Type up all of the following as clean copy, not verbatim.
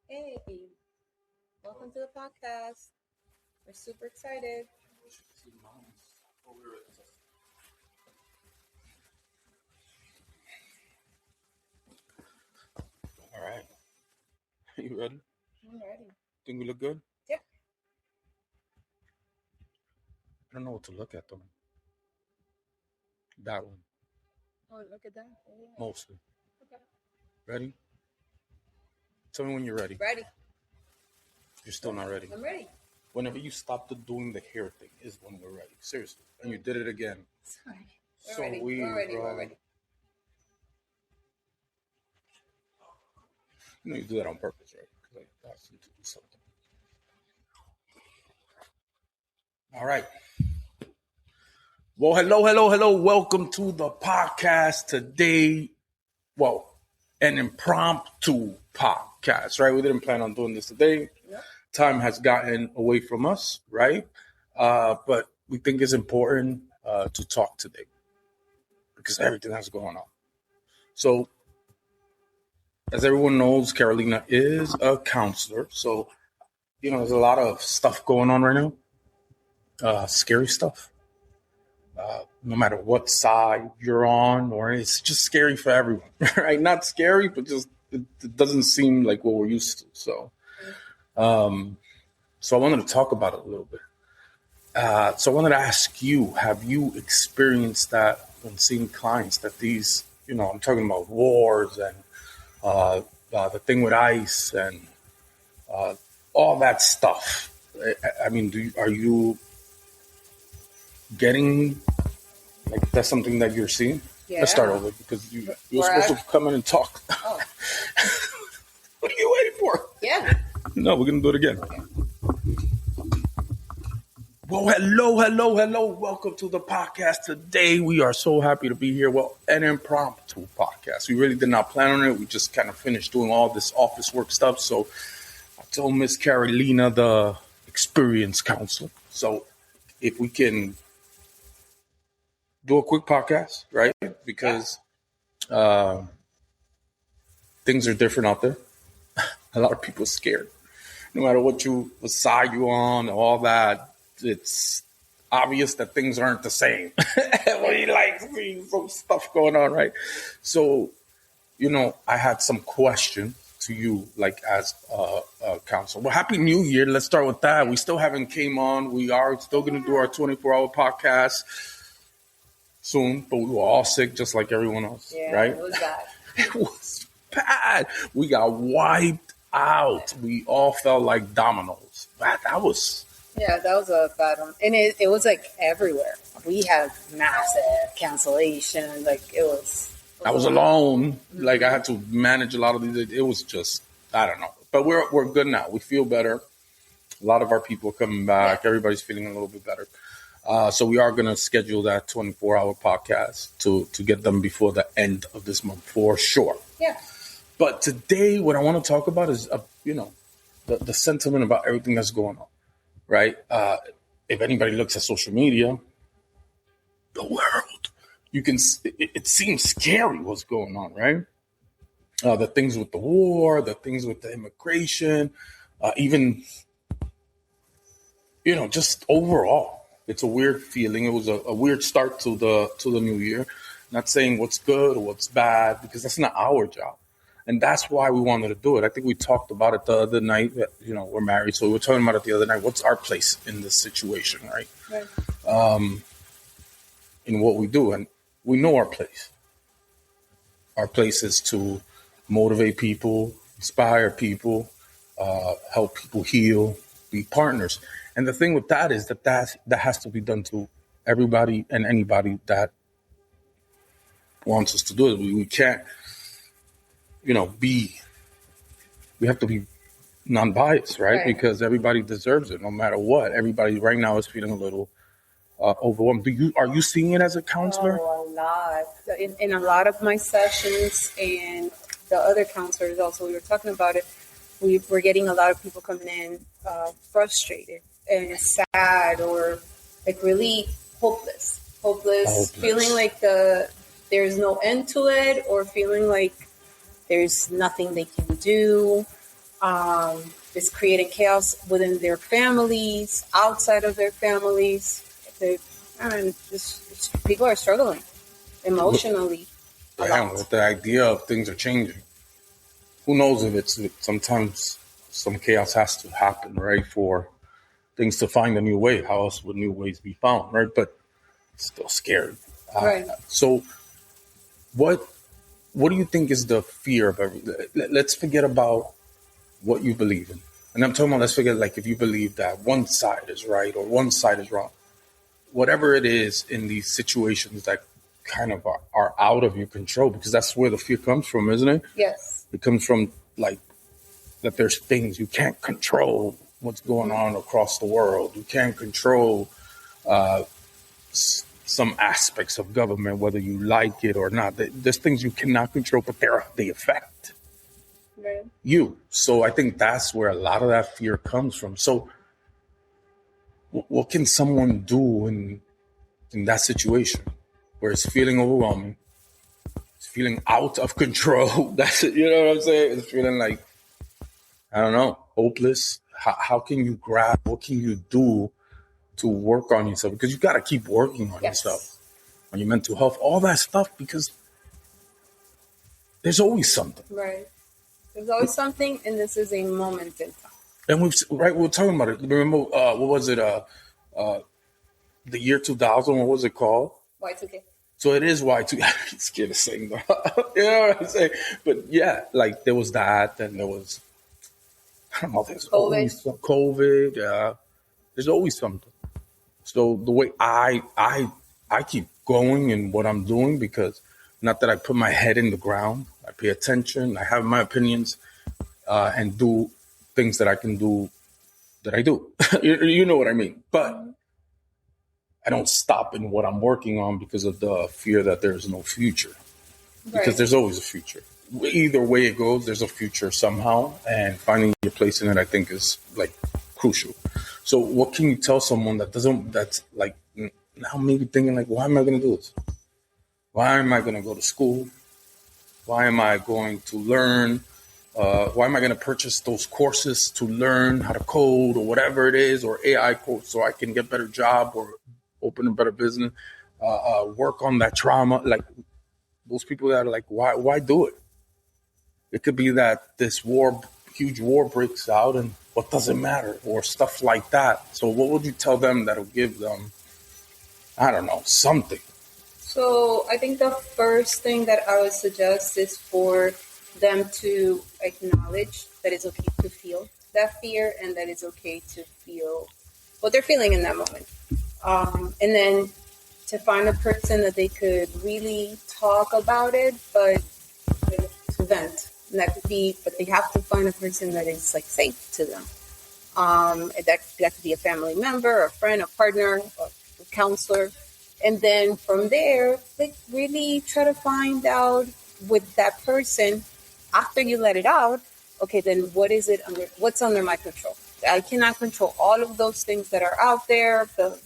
Hey, welcome to the podcast. We're super excited. All right. You ready? I'm ready. Think we look good? Yeah. I don't know what to look at though. That one, Oh, look at that. Yeah. mostly. Okay. Ready? Tell me when you're ready. Ready. You're still not ready. I'm ready. Whenever you stop doing the hair thing is when we're ready. Seriously. And you did it again. Sorry. So We're ready. weird, We're ready. bro. We're ready. You know you do that on purpose, right? Because I asked you to do something. All right. Well, hello. Welcome to the podcast today. Well, an impromptu podcast, right? We didn't plan on doing this today. Yep. Time has gotten away from us, right? But we think it's important to talk today because everything that's going on. So, as everyone knows, Carolina is a counselor. So, there's a lot of stuff going on right now. Scary stuff. No matter what side you're on, or it's just scary for everyone, right? Not scary, but just it doesn't seem like what we're used to. So I wanted to talk about it a little bit. So I wanted to ask you, have you experienced that when seeing clients that these, I'm talking about wars and the thing with ICE and all that stuff. I mean, are you getting, like, that's something that you're seeing? Yeah. Let's start over because you're supposed to come in and talk. Oh. What are you waiting for? Yeah. No, we're going to do it again. Okay. Well, hello. Welcome to the podcast today. We are so happy to be here. Well, an impromptu podcast. We really did not plan on it. We just kind of finished doing all this office work stuff. So I told Miss Carolina, the experience counselor. So if we can do a quick podcast, right? Because things are different out there. A lot of people are scared. No matter what side you on, all that, it's obvious that things aren't the same. We like seeing some stuff going on, right? So, I had some questions to you, like as a counselor. Well, Happy New Year. Let's start with that. We still haven't came on. We are still going to do our 24-hour podcast soon, but we were all sick just like everyone else, right? It was bad. It was bad. We got wiped out. We all felt like dominoes. That was... Yeah, that was a bad one. And it was like everywhere. We had massive cancellation. Like it was. I was alone. Mm-hmm. Like I had to manage a lot of these. It was just, I don't know. But we're good now. We feel better. A lot of our people are coming back. Yeah. Everybody's feeling a little bit better. So we are going to schedule that 24-hour podcast to get them before the end of this month for sure. Yeah. But today, what I want to talk about is, the sentiment about everything that's going on. Right? If anybody looks at social media, the world, it seems scary what's going on, right? The things with the war, the things with the immigration, even, just overall, it's a weird feeling. It was a weird start to the new year. Not saying what's good or what's bad, because that's not our job. And that's why we wanted to do it. I think we talked about it the other night. We're married, so we were talking about it the other night. What's our place in this situation, right? In what we do. And we know our place. Our place is to motivate people, inspire people, help people heal, be partners. And the thing with that is that has to be done to everybody and anybody that wants us to do it. We can't... we have to be non-biased, right? Because everybody deserves it, no matter what. Everybody right now is feeling a little overwhelmed. Are you seeing it as a counselor? Oh, a lot. In a lot of my sessions and the other counselors also, we were talking about it. We were getting a lot of people coming in frustrated and sad or like really hopeless, feeling like there's no end to it, or feeling like there's nothing they can do. It's creating chaos within their families, outside of their families. People are struggling emotionally. Yeah, with the idea of things are changing. Who knows if it's sometimes some chaos has to happen, right, for things to find a new way. How else would new ways be found, right? But it's still scary. Right. So what do you think is the fear of everything? Let's forget about what you believe in. And I'm talking about, let's forget, like, if you believe that one side is right or one side is wrong. Whatever it is in these situations that kind of are out of your control, because that's where the fear comes from, isn't it? Yes. It comes from, like, that there's things you can't control what's going on across the world. You can't control some aspects of government, whether you like it or not. There's things you cannot control, but they affect you. So I think that's where a lot of that fear comes from. So what can someone do in that situation where it's feeling overwhelming, it's feeling out of control? That's it. You know what I'm saying? It's feeling like, I don't know, hopeless. How can you grab? What can you do to work on yourself? Because you got to keep working on yourself, on your mental health, all that stuff, because there's always something. Right. There's always something, and this is a moment in time. And we're talking about it. Remember, what was it? The year 2000. What was it called? Y2K. So it is Y2K. I'm scared of saying that. You know what I'm saying? But yeah, like there was that, and there was, I don't know, there's always COVID. There's always something. So the way I keep going in what I'm doing, because not that I put my head in the ground, I pay attention, I have my opinions, and do things that I can do that I do. You know what I mean? But I don't stop in what I'm working on because of the fear that there's no future. Because there's always a future. Either way it goes, there's a future somehow, and finding your place in it, I think, is like crucial. So what can you tell someone that's like now maybe thinking like, why am I going to do this? Why am I going to go to school? Why am I going to learn? Why am I going to purchase those courses to learn how to code or whatever it is, or AI code, so I can get a better job or open a better business, work on that trauma? Like those people that are like, why do it? It could be that this huge war breaks out, and what does it matter, or stuff like that. So what would you tell them that'll give them, I don't know, something? So I think the first thing that I would suggest is for them to acknowledge that it's okay to feel that fear, and that it's okay to feel what they're feeling in that moment. And then to find a person that they could really talk about it, but to vent. And that could be, but they have to find a person that is like safe to them. That could be a family member, a friend, a partner, a counselor. And then from there, like really try to find out with that person, after you let it out, okay, then what's under my control? I cannot control all of those things that are out there, the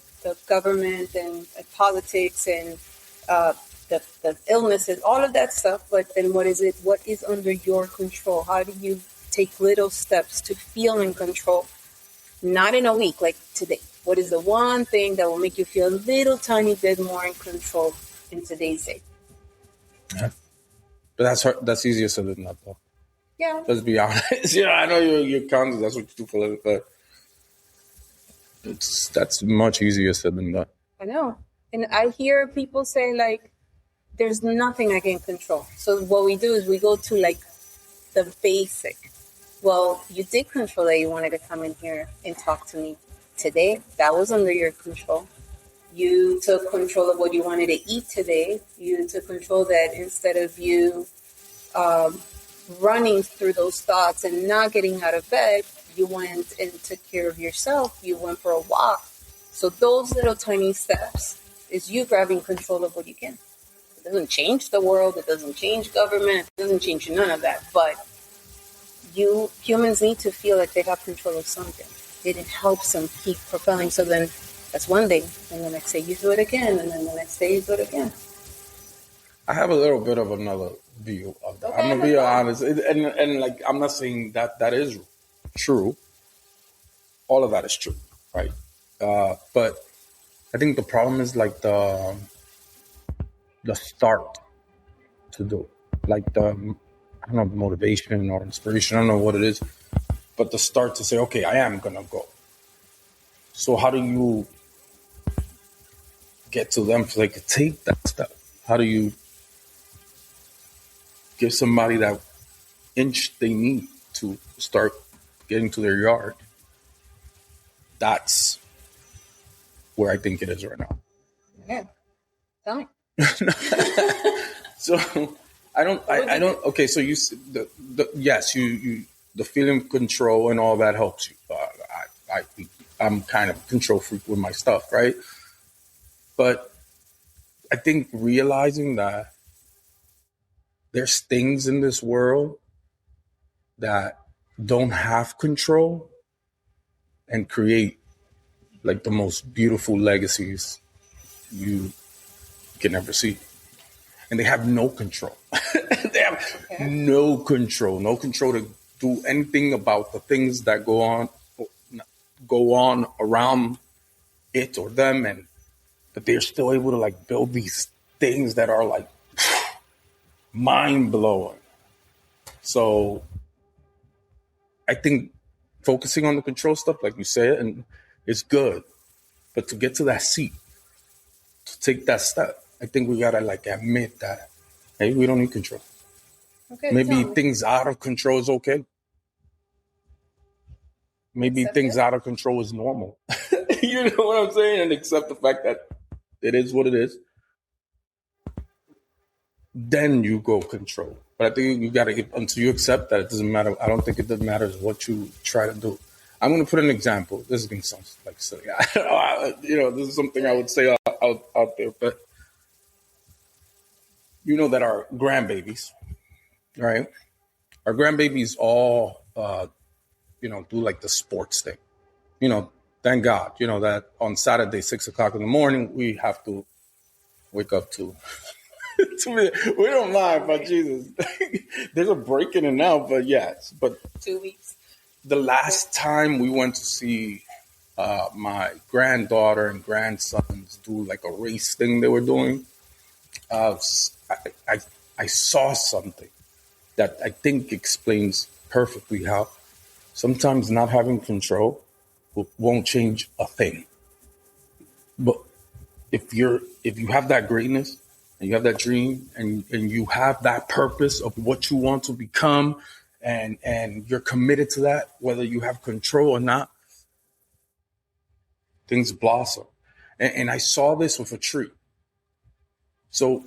government and politics and the illnesses, all of that stuff. But then what is under your control? How do you take little steps to feel in control? Not in a week, like today. What is the one thing that will make you feel a little tiny bit more in control in today's day? Yeah. But that's hard. That's easier said than that, though. Yeah. Let's be honest. Yeah, I know you're counting. That's what you do for a living, but that's much easier said than that. I know. And I hear people say, like, there's nothing I can control. So what we do is we go to, like, the basic. Well, you did control that you wanted to come in here and talk to me today. That was under your control. You took control of what you wanted to eat today. You took control that instead of you running through those thoughts and not getting out of bed, you went and took care of yourself. You went for a walk. So those little tiny steps is you grabbing control of what you can. It doesn't change the world. It doesn't change government. It doesn't change none of that. But humans need to feel like they have control of something. It helps them keep propelling. So then that's one day. And the next day you do it again. And then the next day you do it again. I have a little bit of another view of that. Okay, I'm going to be honest. And like, I'm not saying that is true. All of that is true, right? But I think the problem is like the start to do it. Like the, I don't know, motivation or inspiration, I don't know what it is, but the start to say, okay, I am gonna go. So how do you get to them so they could take that step? How do you give somebody that inch they need to start getting to their yard? That's where I think it is right now. Yeah. Tell me. So I don't. Okay, so you yes, you the feeling of control and all that helps you. I'm kind of control freak with my stuff, right? But I think realizing that there's things in this world that don't have control and create like the most beautiful legacies you can ever see. And they have no control. They have no control to do anything about the things that go on around it or them, and but they're still able to like build these things that are like mind blowing. So I think focusing on the control stuff, like you said, and it's good, but to get to that seat, to take that step, I think we gotta like admit that, hey, we don't need control. Okay, Maybe things out of control is okay. Maybe things out of control is normal. You know what I'm saying? And accept the fact that it is what it is. Then you go control. But I think you gotta get, until you accept that, it doesn't matter. I don't think it doesn't matter what you try to do. I'm gonna put an example. This is gonna sound like silly. This is something I would say out there, but you know that our grandbabies, right? Our grandbabies all, do like the sports thing. Thank God, that on Saturday, 6:00 in the morning, we have to wake up to. We don't mind, but Jesus, there's a break in and now, but yes. But 2 weeks. The last time we went to see my granddaughter and grandsons do like a race thing they were doing, I saw something that I think explains perfectly how sometimes not having control won't change a thing. But if you have that greatness and you have that dream and you have that purpose of what you want to become and you're committed to that, whether you have control or not, things blossom. And I saw this with a tree. So,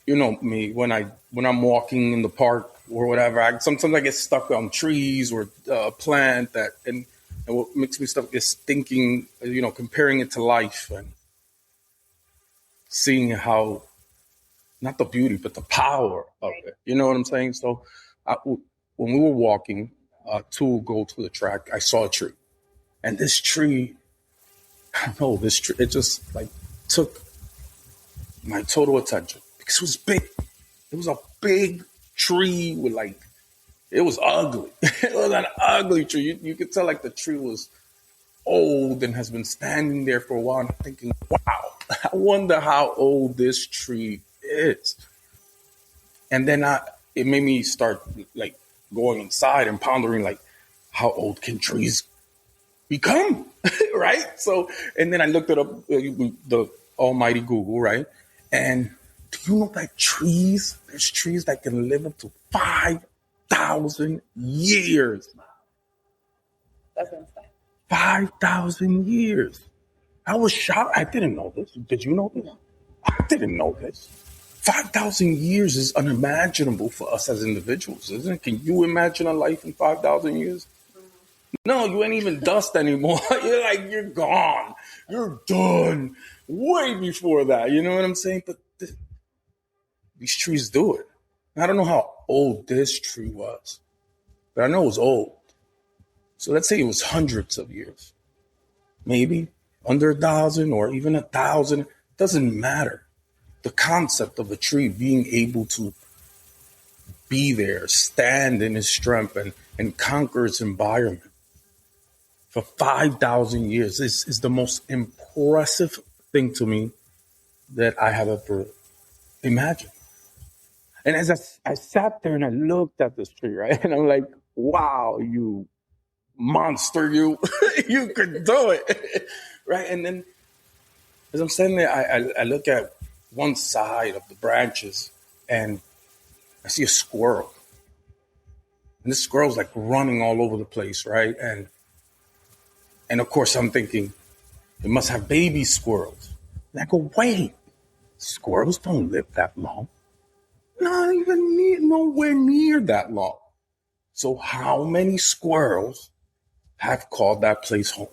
you know me, when I'm walking in the park or whatever, sometimes I get stuck on trees or a plant and what makes me stuck is thinking, comparing it to life and seeing how, not the beauty, but the power of it. You know what I'm saying? So when we were walking to go to the track, I saw a tree. And this tree, it just like took my total attention because it was big. It was a big tree with it was ugly. It was an ugly tree. You could tell like the tree was old and has been standing there for a while. And I'm thinking, wow, I wonder how old this tree is. And then it made me start like going inside and pondering like, how old can trees become? Right? So, and then I looked it up, the almighty Google, right? And do you know that there's trees that can live up to 5,000 years? That's insane. 5,000 years. I was shocked. I didn't know this. Did you know this? I didn't know this. 5,000 years is unimaginable for us as individuals, isn't it? Can you imagine a life in 5,000 years? No, you ain't even dust anymore. You're gone. You're done. Way before that. You know what I'm saying? But these trees do it. I don't know how old this tree was, but I know it was old. So let's say it was hundreds of years, maybe under 1,000 or even 1,000. Doesn't matter. The concept of a tree being able to be there, stand in its strength and conquer its environment for 5,000 years is the most impressive thing to me that I have ever imagined. And as I sat there and I looked at this tree, right? And I'm like, wow, you monster, you you could do it. Right? And then as I'm standing there, I look at one side of the branches and I see a squirrel. And this squirrel's like running all over the place, right? And of course I'm thinking, it must have baby squirrels. And I go, wait, squirrels don't live that long. Not even nowhere near that long. So how many squirrels have called that place home?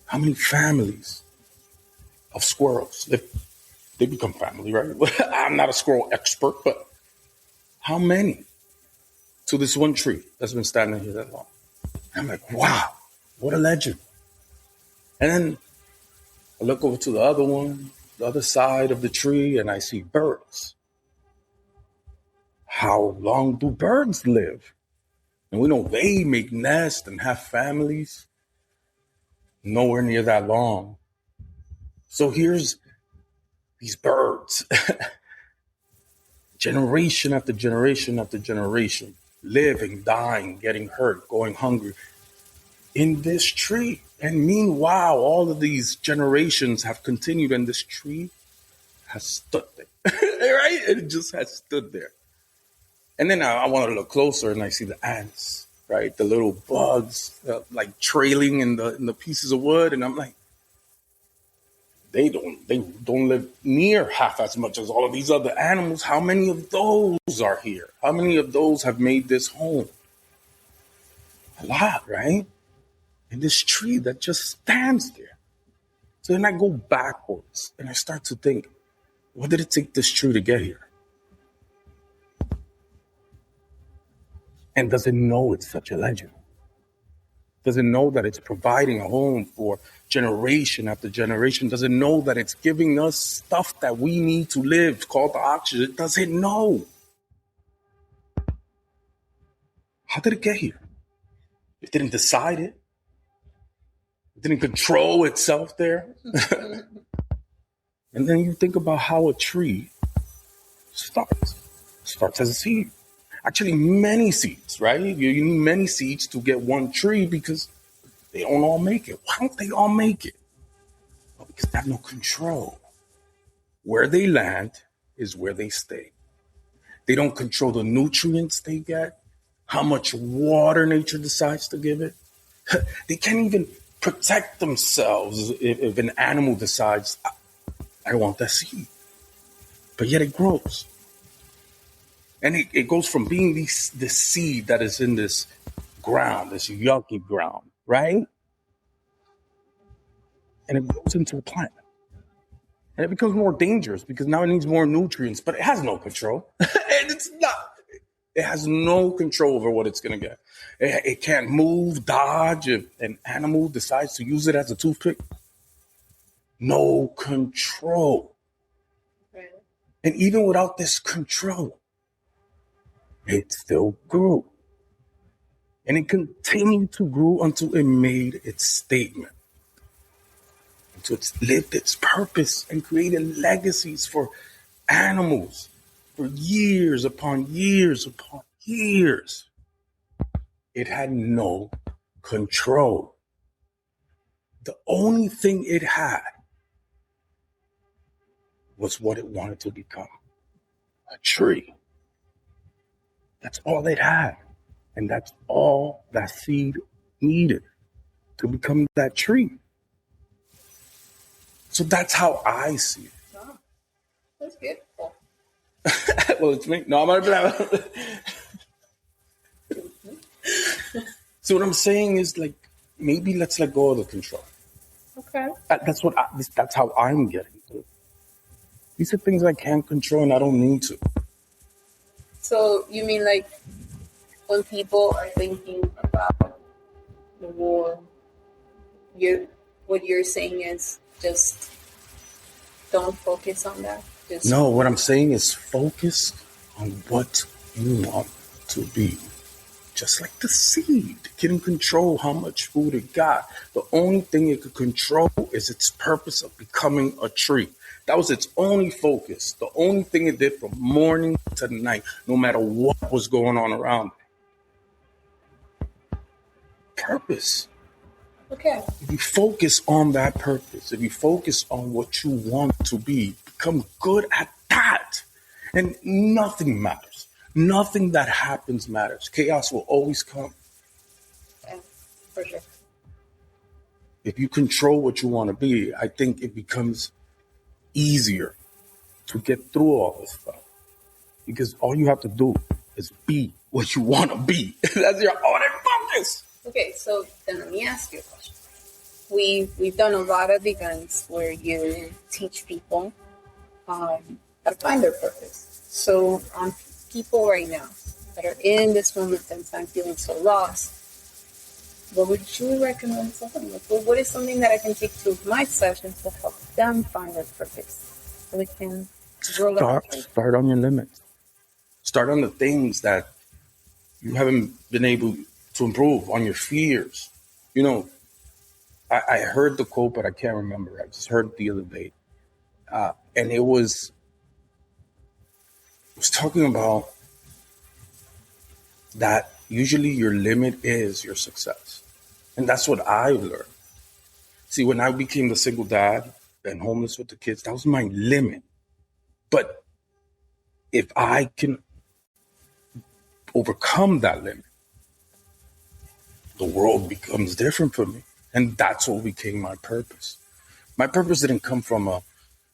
How many families of squirrels? If they become family, right? I'm not a squirrel expert, but how many to this one tree that's been standing here that long? I'm like, wow, what a legend. And then I look over to the other one, the other side of the tree, and I see birds. How long do birds live? And we know they make nests and have families. Nowhere near that long. So here's these birds, generation after generation after generation, living, dying, getting hurt, going hungry in this tree. And meanwhile, all of these generations have continued and this tree has stood there, right? It just has stood there. And then I want to look closer and I see the ants, right? The little bugs like trailing in the pieces of wood. And I'm like, they don't live near half as much as all of these other animals. How many of those are here? How many of those have made this home? A lot, right? And this tree that just stands there. So then I go backwards and I start to think, what did it take this tree to get here? And does it know it's such a legend? Does it know that it's providing a home for generation after generation? Does it know that it's giving us stuff that we need to live, called the oxygen? Does it know? How did it get here? It didn't decide it. It didn't control itself there. And then you think about how a tree starts as a seed. Actually, many seeds, right? You need many seeds to get one tree because they don't all make it. Why don't they all make it? Well, because they have no control. Where they land is where they stay. They don't control the nutrients they get, how much water nature decides to give it. They can't even protect themselves if an animal decides, I want that seed. But yet it grows. And it goes from being this seed that is in this ground, this yucky ground, right? And it grows into a plant. And it becomes more dangerous because now it needs more nutrients, but it has no control. And it has no control over what it's going to get. It can't move, dodge if an animal decides to use it as a toothpick. No control. Right. And even without this control, it still grew. And it continued to grow until it made its statement. Until it's lived its purpose and created legacies for animals for years upon years upon years. It had no control. The only thing it had was what it wanted to become. A tree. That's all it had. And that's all that seed needed to become that tree. So that's how I see it. Wow. That's beautiful. Well, it's me. No, I'm not blah. So what I'm saying is, like, maybe let's let go of the control. Okay. That's how I'm getting to it. These are things I can't control and I don't need to. So you mean like when people are thinking about the war, what you're saying is just don't focus on that? No, what I'm saying is focus on what you want to be. just like the seed. It couldn't control how much food it got. The only thing it could control is its purpose of becoming a tree. That was its only focus. The only thing it did from morning to night, no matter what was going on around it. Purpose. Okay. If you focus on that purpose, if you focus on what you want to be, become good at that. And nothing matters. Nothing that happens matters. Chaos will always come. Yeah, for sure. If you control what you want to be, I think it becomes easier to get through all this stuff. Because all you have to do is be what you want to be. That's your only focus. Okay, so then let me ask you a question. We've done a lot of events where you teach people how to find their purpose. So on people right now that are in this moment in time feeling so lost, what would you recommend to them? Like, what is something that I can take to my sessions to help them find their purpose so they can grow up? Start on your limits. Start on the things that you haven't been able to improve, on your fears. You know, I heard the quote, but I can't remember. I just heard it the other day. And it was talking about that usually your limit is your success. And that's what I learned. See, when I became the single dad and homeless with the kids, that was my limit. But if I can overcome that limit, the world becomes different for me. And that's what became my purpose. My purpose didn't come from a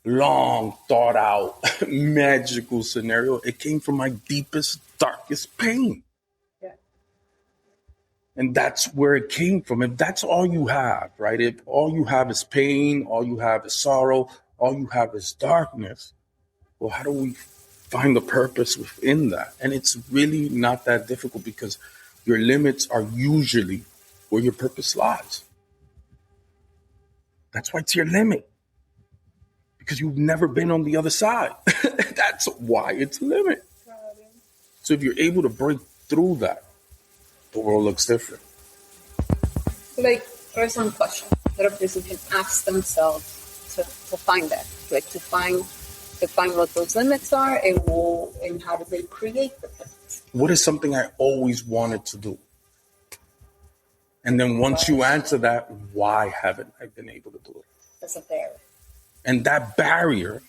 long, thought out, magical scenario. It came from my deepest, darkest pain. Yeah. And that's where it came from. If that's all you have, right? If all you have is pain, all you have is sorrow, all you have is darkness, well, how do we find the purpose within that? And it's really not that difficult because your limits are usually where your purpose lies. That's why it's your limit. Because you've never been on the other side. That's why it's a limit. So if you're able to break through that, the world looks different. Like, there's some question that a person can ask themselves to find that. Like to find what those limits are and how do they create the purpose. What is something I always wanted to do? And then once you answer that, why haven't I been able to do it? That's a barrier. And that barrier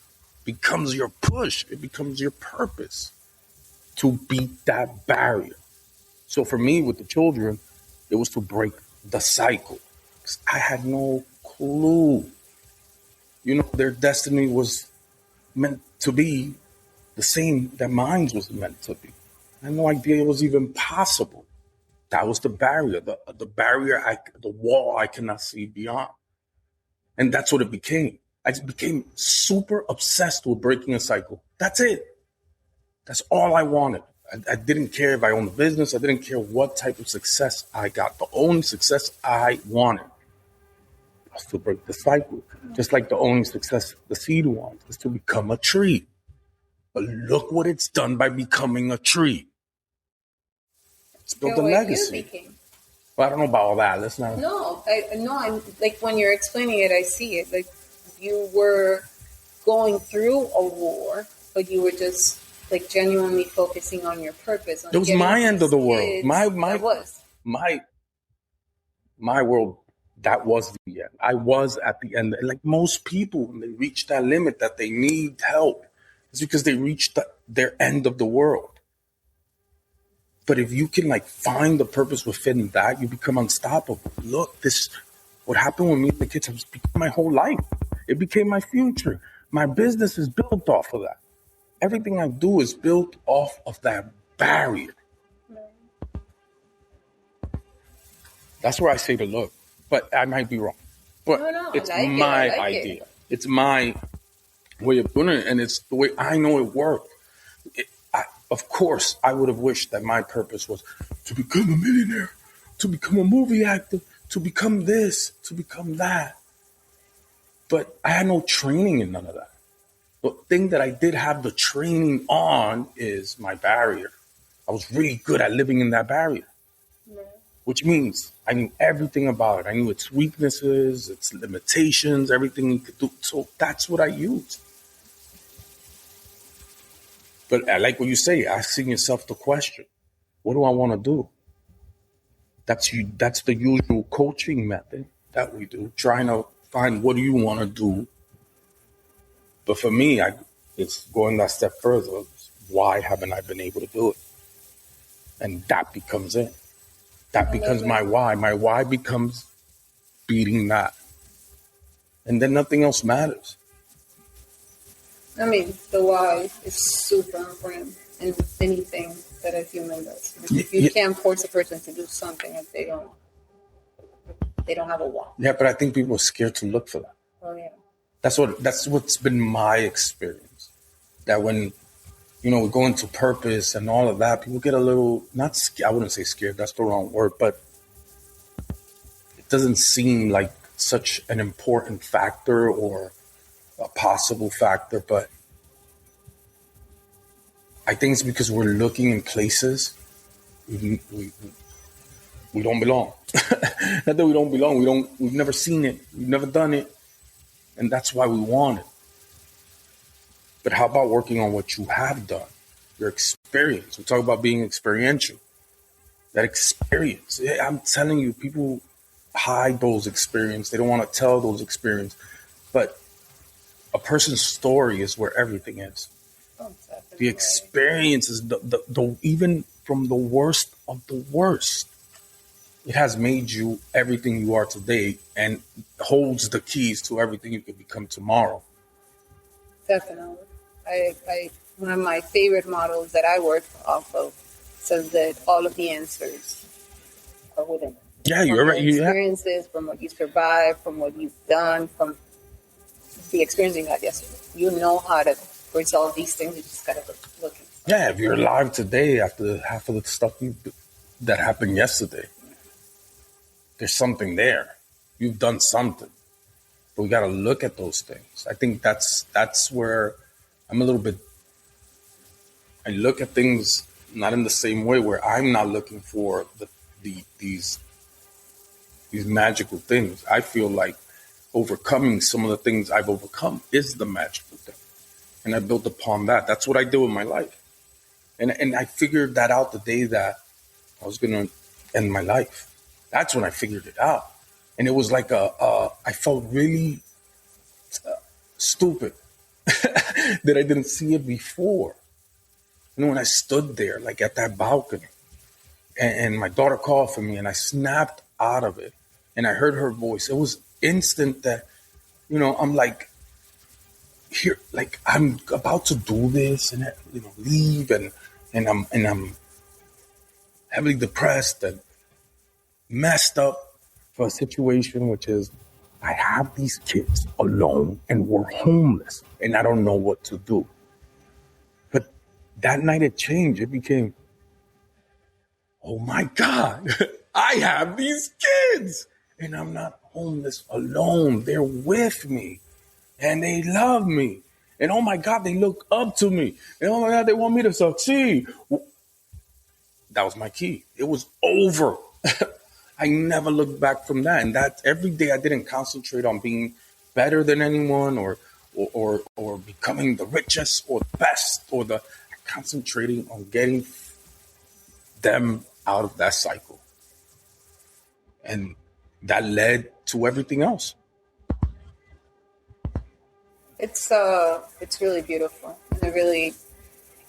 becomes your push. It becomes your purpose to beat that barrier. So for me, with the children, it was to break the cycle. 'Cause I had no clue. You know, their destiny was meant to be the same that mine was meant to be. I had no idea it was even possible. That was the barrier, the barrier, the wall I cannot see beyond. And that's what it became. I just became super obsessed with breaking a cycle. That's it. That's all I wanted. I didn't care if I owned a business. I didn't care what type of success I got. The only success I wanted was to break the cycle. Just like the only success the seed wants is to become a tree. But look what it's done by becoming a tree. It's built a legacy. Well, I don't know about all that. Let's not. No, I'm like when you're explaining it, I see it. Like you were going through a war, but you were just like genuinely focusing on your purpose. It was my end of the world. My world. That was the end. I was at the end. Like most people, when they reach that limit that they need help, it's because they reached their end of the world. But if you can like find the purpose within that, you become unstoppable. Look, what happened with me and the kids has become my whole life. It became my future. My business is built off of that. Everything I do is built off of that barrier. That's where I say to look, but I might be wrong. But it's my idea. It's my way of doing it, and it's the way I know it worked. Of course, I would have wished that my purpose was to become a millionaire, to become a movie actor, to become this, to become that. But I had no training in none of that. The thing that I did have the training on is my barrier. I was really good at living in that barrier. which means I knew everything about it. I knew its weaknesses, its limitations, everything it could do. So that's what I used. But I like what you say, asking yourself the question, what do I want to do? That's the usual coaching method that we do, trying to find what do you want to do. But for me, it's going that step further. Why haven't I been able to do it? And that becomes it. That becomes my why. My why becomes beating that. And then nothing else matters. I mean, the why is super important in anything that a human does. You can't force a person to do something if they don't have a why. Yeah, but I think people are scared to look for that. Oh yeah. That's what's been my experience. That when we go into purpose and all of that, people get a little not scared. I wouldn't say scared. That's the wrong word, but it doesn't seem like such an important factor or a possible factor. But I think it's because we're looking in places we don't belong. Not that we don't belong. We've never seen it. We've never done it. And that's why we want it. But how about working on what you have done? Your experience. We talk about being experiential. That experience. I'm telling you, people hide those experiences. They don't want to tell those experiences. But a person's story is where everything is. Oh, the experience is the even from the worst of the worst. It has made you everything you are today and holds the keys to everything you can become tomorrow. Definitely. I one of my favorite models that I work off of says that all of the answers are within. Yeah, you're right. Experiences, from what you survived, from what you've done, from the experience you had yesterday. You know how to resolve these things. You just gotta look. Yeah, if you're alive today after half of the stuff that happened yesterday, there's something there. You've done something. But we got to look at those things. I think that's where I'm a little bit. I look at things not in the same way, where I'm not looking for these magical things. I feel like overcoming some of the things I've overcome is the magical thing, and I built upon that. That's what I did with my life, and I figured that out the day that I was going to end my life. That's when I figured it out. And it was like I felt really stupid that I didn't see it before. When I stood there, like at that balcony, and my daughter called for me, and I snapped out of it, and I heard her voice. It was instant that, I'm like, here, like I'm about to do this and leave, and I'm heavily depressed and messed up for a situation, which is I have these kids alone and we're homeless and I don't know what to do. But that night it changed. It became, oh my God, I have these kids and I'm not homeless alone. They're with me and they love me. And oh my God, they look up to me. And oh my God, they want me to succeed. That was my key. It was over. I never looked back from that. And that every day I didn't concentrate on being better than anyone or becoming the richest or the best concentrating on getting them out of that cycle. And that led to everything else. It's really beautiful. And it really,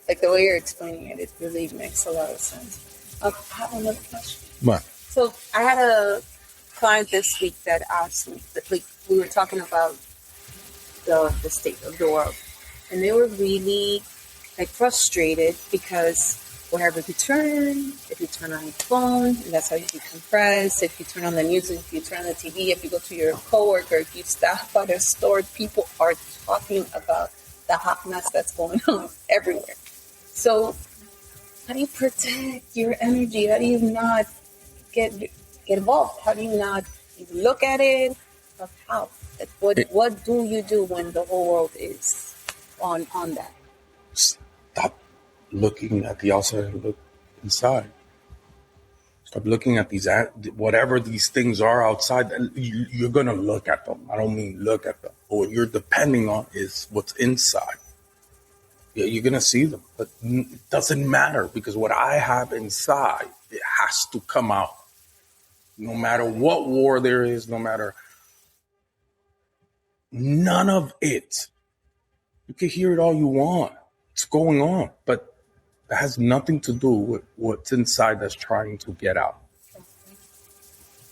like the way you're explaining it, it really makes a lot of sense. I have another question. What? So I had a client this week that asked me, like we were talking about the state of the world, and they were really like frustrated because wherever you turn, if you turn on your phone, and that's how you decompress. If you turn on the news, if you turn on the TV, if you go to your coworker, if you stop at a store, people are talking about the hot mess that's going on everywhere. So how do you protect your energy? How do you not get involved? How do you not look at it? How? What do you do when the whole world is on that? Stop looking at the outside and look inside. of looking at these, whatever these things are outside, you're going to look at them. I don't mean look at them. But what you're depending on is what's inside. Yeah, you're going to see them, but it doesn't matter because what I have inside, it has to come out. No matter what war there is, no matter, none of it. You can hear it all you want. It's going on, but it has nothing to do with what's inside that's trying to get out.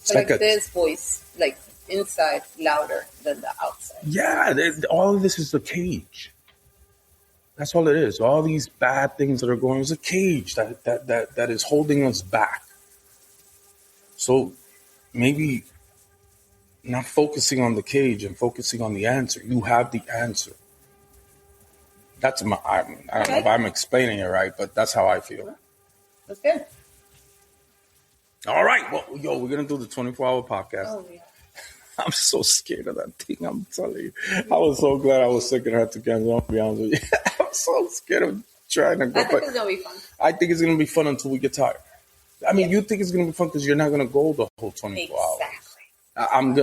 So like this voice, like inside, louder than the outside. Yeah, all of this is a cage. That's all it is. All these bad things that are going on is a cage that is holding us back. So maybe not focusing on the cage and focusing on the answer. You have the answer. That's my. I don't know if I'm explaining it right, but that's how I feel. That's good. All right. Well, we're gonna do the 24-hour podcast. Oh yeah. I'm so scared of that thing. I'm telling you. I was so glad I was sick and had to cancel. I'll be honest with you. I'm so scared of trying to go. I think it's gonna be fun. I think it's gonna be fun until we get tired. I mean, you think it's gonna be fun because you're not gonna go the whole 24 hours. Exactly. I'm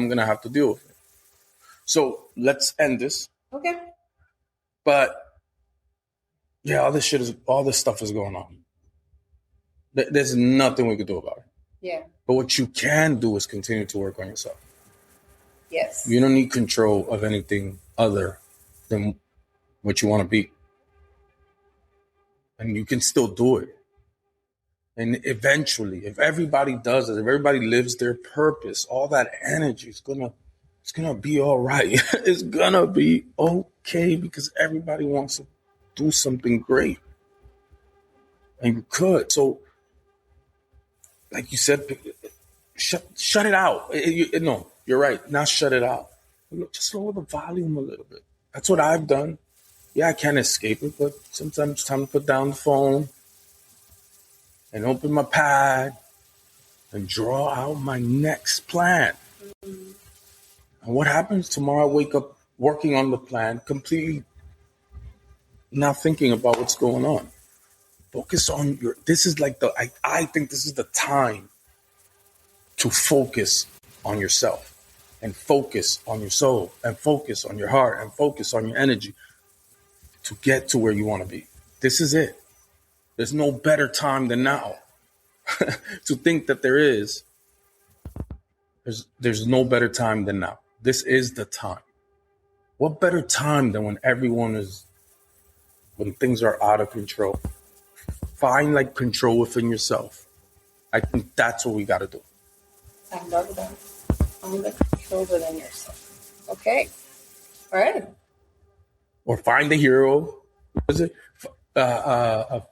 gonna have to deal with it. So let's end this. Okay. But yeah, all this stuff is going on. There's nothing we can do about it. Yeah. But what you can do is continue to work on yourself. Yes. You don't need control of anything other than what you want to be. And you can still do it. And eventually, if everybody does it, if everybody lives their purpose, all that energy is gonna be all right. It's gonna be okay because everybody wants to do something great. And you could. So, like you said, shut it out. No, you're right. Not shut it out. Just lower the volume a little bit. That's what I've done. Yeah, I can't escape it, but sometimes it's time to put down the phone and open my pad and draw out my next plan. And what happens tomorrow? I wake up working on the plan, completely not thinking about what's going on. Focus on I think this is the time to focus on yourself and focus on your soul and focus on your heart and focus on your energy to get to where you want to be. This is it. There's no better time than now. To think that there's no better time than now. This is the time. What better time than when things are out of control? Find control within yourself. I think that's what we got to do. I love that. Find the control within yourself. Okay. All right. Or find the hero. What is it?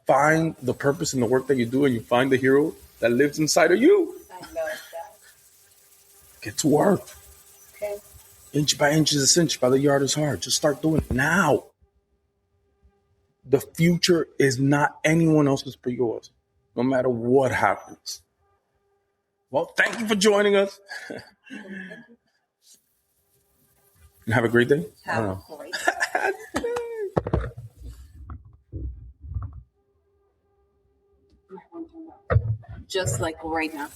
Find the purpose in the work that you do, and you find the hero that lives inside of you. I love that. Get to work. Okay. Inch by inch is a cinch, by the yard is hard. Just start doing it now. The future is not anyone else's but yours, no matter what happens. Well, thank you for joining us. And have a great day. Have a great day. Just like right now.